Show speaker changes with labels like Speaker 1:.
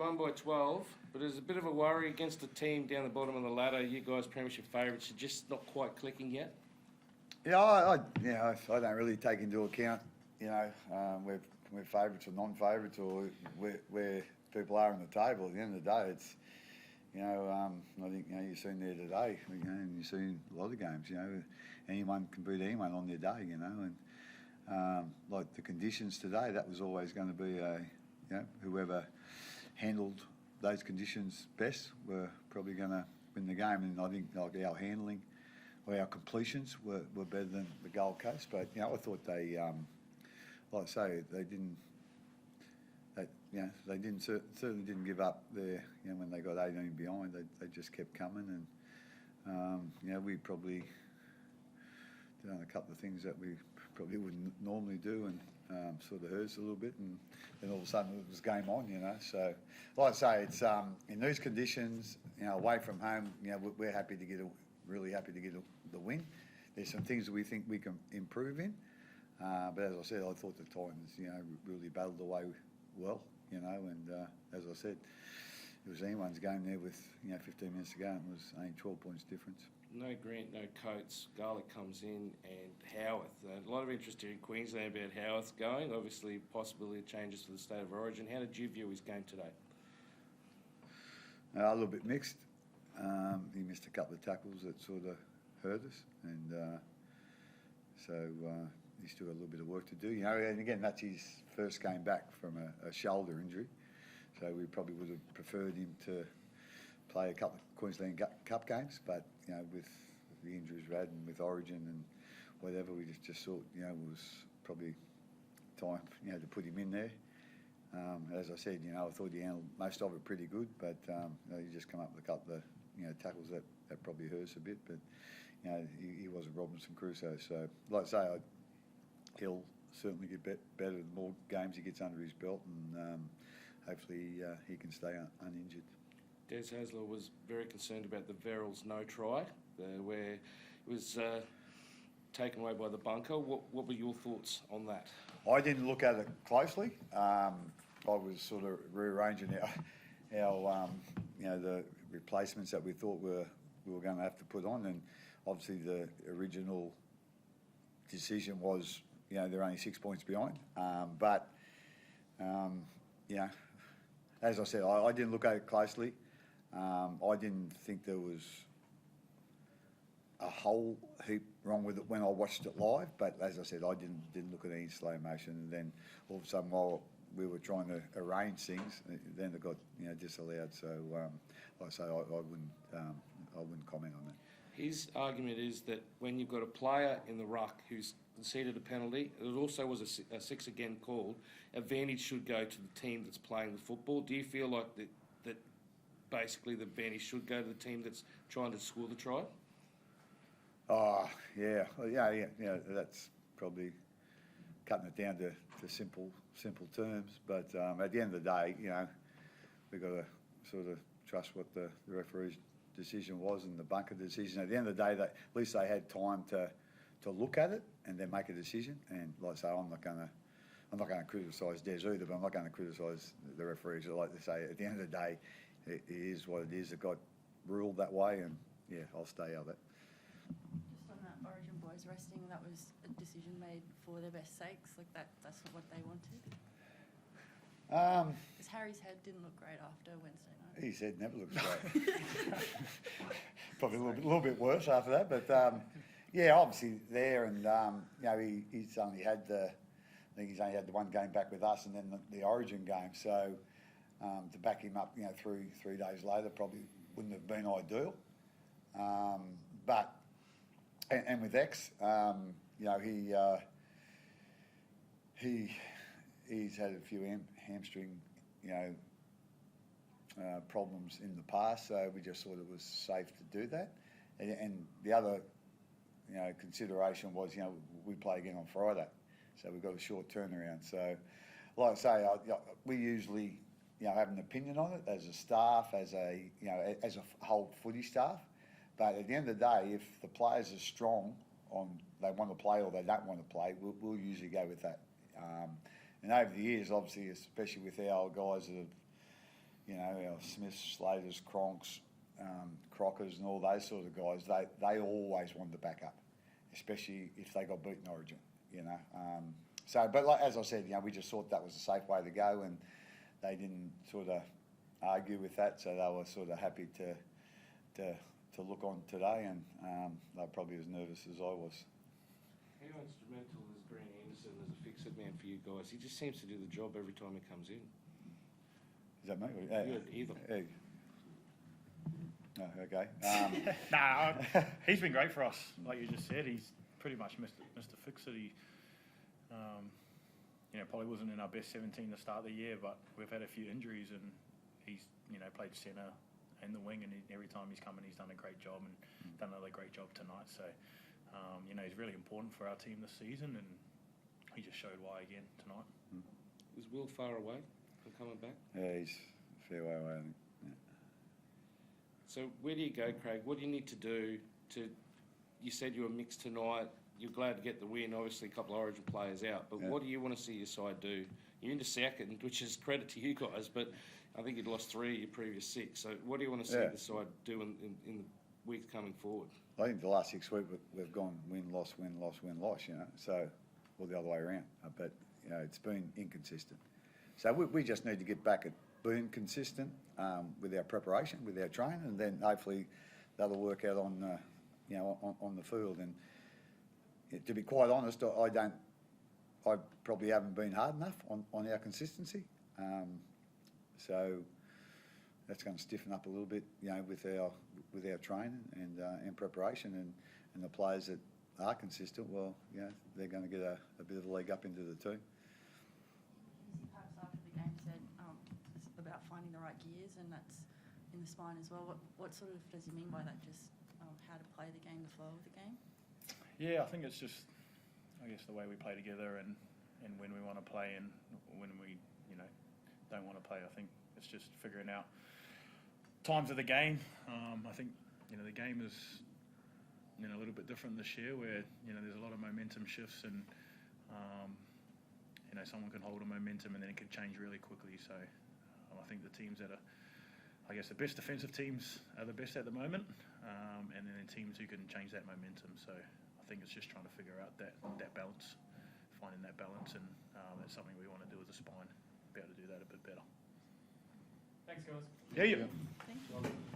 Speaker 1: won by 12, but there's a bit of a worry against the team down the bottom of the ladder. You guys, premiership favourites, are just not quite clicking yet.
Speaker 2: Yeah, I don't really take into account, we're favourites or non-favourites or where people are on the table. At the end of the day, it's, I think, you've seen there today, and you've seen a lot of games, anyone can beat anyone on their day, and like the conditions today, that was always going to be whoever handled those conditions best were probably going to win the game. And I think like our handling or our completions were better than the Gold Coast. But I thought they, like I say, certainly didn't give up there. When they got 18 behind, they just kept coming, and we probably did a couple of things that we probably wouldn't normally do, and sort of hurt us a little bit, and then all of a sudden it was game on, So, like I say, it's in these conditions, away from home, we're really happy to get the win. There's some things that we think we can improve in, but as I said, I thought the Titans, really battled away well, and as I said, it was anyone's game there with 15 minutes to go, and it was only 12 points difference.
Speaker 1: No Grant, no Coates. Garlick comes in, and Howarth. A lot of interest here in Queensland about Howarth going. Obviously, possibility of changes for the state of origin. How did you view his game today?
Speaker 2: A little bit mixed. He missed a couple of tackles that sort of hurt us, and so he's still got a little bit of work to do. And again, that's his first game back from a shoulder injury, so we probably would have preferred him to play a couple of Queensland Cup games, but with the injuries we had and with Origin and whatever, we just thought it was probably time to put him in there. As I said, I thought he handled most of it pretty good, but he just come up with a couple of tackles that probably hurt us a bit. But he wasn't Robinson Crusoe, so like I say, he'll certainly get better the more games he gets under his belt, and hopefully he can stay uninjured.
Speaker 1: Des Hasler was very concerned about the Verrills no try, where it was taken away by the bunker. What were your thoughts on that?
Speaker 2: I didn't look at it closely. I was sort of rearranging our the replacements that we thought we were going to have to put on, and obviously the original decision was they're only 6 points behind. But as I said, I didn't look at it closely. I didn't think there was a whole heap wrong with it when I watched it live, but as I said, I didn't look at any slow motion, and then all of a sudden while we were trying to arrange things, then it got disallowed. So like I say, I wouldn't comment on that.
Speaker 1: His argument is that when you've got a player in the ruck who's conceded a penalty, it also was a six again called, advantage should go to the team that's playing the football. Do you feel like that basically the advantage should go to the team that's trying to score the try?
Speaker 2: Oh, yeah. Well, yeah. That's probably cutting it down to simple terms. But at the end of the day, we've got to sort of trust what the referee's decision was and the bunker decision. At the end of the day, at least they had time to look at it and then make a decision. And like I say, I'm not going to criticise Des either, but I'm not going to criticise the referees. I like to say, at the end of the day, it is what it is. It got ruled that way, and I'll stay out of it.
Speaker 3: Just on that Origin boys resting, that was a decision made for their best sakes. Like that's not what they wanted. Because Harry's head didn't look great after Wednesday night.
Speaker 2: His head never looks great. Probably a little bit worse after that, but obviously there, and he's only had I think he's only had the one game back with us, and then the Origin game. So to back him up, 3 days later probably wouldn't have been ideal. But with X, he's had a few hamstring, problems in the past, so we just thought it was safe to do that. And the other, consideration was, we play again on Friday, so we've got a short turnaround. So, like I say, we usually, have an opinion on it as a staff, as a whole footy staff. But at the end of the day, if the players are strong on they want to play or they don't want to play, we'll usually go with that. And over the years, obviously, especially with our guys that you know, our Smiths, Slaters, Cronks, Crockers and all those sort of guys, they always wanted to back up, especially if they got beaten Origin, you know. But like, as I said, you know, we just thought that was a safe way to go, and they didn't sort of argue with that, so they were sort of happy to look on today, and they were probably as nervous as I was.
Speaker 1: How instrumental is Grant Anderson as a fixed man for you guys? He just seems to do the job every time he comes in.
Speaker 2: Is that me?
Speaker 1: Either.
Speaker 2: No, okay.
Speaker 4: Nah, he's been great for us. Like you just said, he's pretty much Mr. Fix-It. He, you know, probably wasn't in our best 17 to start the year, but we've had a few injuries, and he's, you know, played centre and the wing, and every time he's come in, he's done a great job, and done another great job tonight. So, you know, he's really important for our team this season, and he just showed why again tonight.
Speaker 1: Is Will far away from coming back?
Speaker 2: Yeah, he's a fair way away, I think. Yeah.
Speaker 1: So where do you go, Craig? What do you need to do to? You said you were mixed tonight. You're glad to get the win. Obviously, a couple of Origin players out. But
Speaker 2: Yeah.
Speaker 1: what do you want to see your side do? You're into second, which is credit to you guys. But I think you'd lost 3 of your previous 6. So what do you want to see
Speaker 2: Yeah.
Speaker 1: the side do in the weeks coming forward?
Speaker 2: I think the last 6 weeks we've gone win, loss, win, loss, win, loss, you know, so, or the other way around. But, you know, it's been inconsistent. So we just need to get back at being consistent with our preparation, with our training, and then hopefully that'll work out on, you know, on the field. And to be quite honest, I probably haven't been hard enough on our consistency. So that's going to stiffen up a little bit, you know, with our training and preparation, and the players that are consistent, well, you know, they're going to get a bit of a leg up into the team.
Speaker 3: He perhaps after the game said it's about finding the right gears, and that's in the spine as well. What sort of does he mean by that? Just how to play the game, the flow of the game?
Speaker 4: Yeah, I think it's just, I guess, the way we play together, and when we want to play and when we, you know, don't want to play. I think it's just figuring out times of the game. I think, you know, the game is, you know, a little bit different this year, where, you know, there's a lot of momentum shifts, and you know, someone can hold a momentum and then it can change really quickly. So I think the teams that are, I guess, the best defensive teams are the best at the moment, and then the teams who can change that momentum. So I think it's just trying to figure out that balance, finding that balance, and that's something we want to do as a spine, be able to do that a bit better.
Speaker 5: Thanks, guys.
Speaker 4: Yeah.
Speaker 3: Thank you.